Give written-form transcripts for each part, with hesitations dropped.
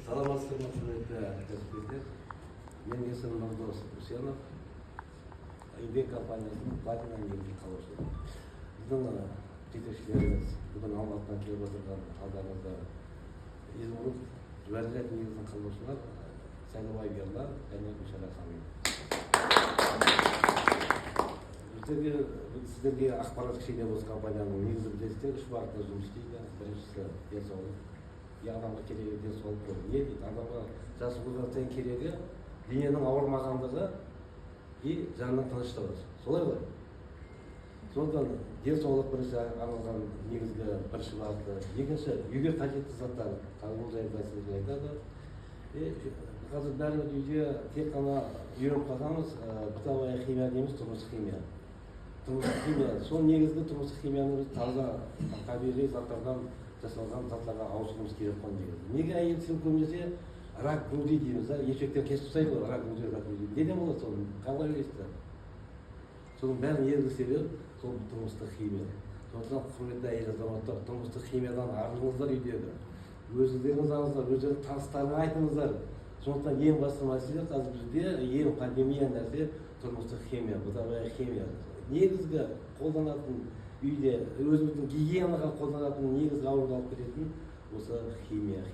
Саламатсыздар, құрметті кәсіпкерлер. Менің есімім Нұрдос Үсенов, еңбек компаниясының Платина негізін қалаушы. Біздің жетекшілеріміз бүгін Алматыдан келіп отырған алдарыңызда Измұрут Жібәржат негізін қалаушылар Сайлыбай Берлар және Гүлшара ханым. Сіздерге ақпараттық шектеулі осы компанияның негізі білесіздер, үш бағытта жұмыс істейді. Біріншісі денсаулық. Адамға керегі денсаулық болды. Не дейді? Адамға жасы болған сайын керегі дененің ауырмағандығы и жанның тыныштығы. Солай ғой. Сондықтан денсаулық бірінші арналған негізгі бірінші бағыты. Екінші, үйге қажетті заттар. Қазір бұл жайында сіздерге айтады. Қазір бәріміз үйде тек қана үйреніп қалғанбыз, бытовая химия дейміз, тұрмыстық химия. Тұрмыстық химия, сол негізгі тұрмыстық химияны біз таза табиғи заттардан жасалған заттарға ауысуымыз керек қой негізі. Неге әйел сен көбінесе рак груди дейміз, еркектер кесіп тастайды ғой, рак груди. Неден болады соны? Қалай ойлайсыздар? Соның бәрін негізгі себеп сол тұрмыстық химия. Сондықтан құрметті әйел азаматтар, тұрмыстық химиядан арылыңыздар үйдегі. Өздеріңіз алыңыздар, өздеріңіз таныстарыңа айтыңыздар. Сондықтан ең басты мәселе қазір бізде ең пандемия нәрсе тұрмыстық химия, бытовая химия. Негізгі қолданатын үйде өзіміздің гигиенаға қолданатын негізгі ауруға алып кететін осы химия.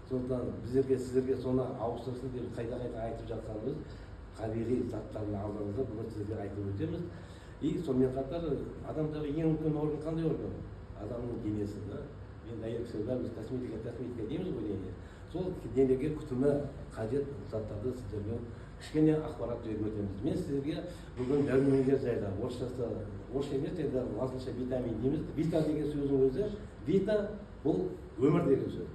Сондықтан сіздерге соны ауыстырсын деп қайта айтып жатқанымыз табиғи заттардың алдыңызда бүгін сіздерге айтып өтеміз. И сонымен қатар адамдағы ең үлкен орган қандай орган? Адамның денесі. Енді әйел кісілер біз косметика дейміз ғой денеге. Сол денеге күтімі қажет заттарды сіздермен кішкене ақпарат беріп өтеміз. Мен сіздерге бүгін дәрумендер жайлы, орысша емес, енді латынша витамин дейміз. Вита деген сөздің өзі, вита бұл өмір деген сөз.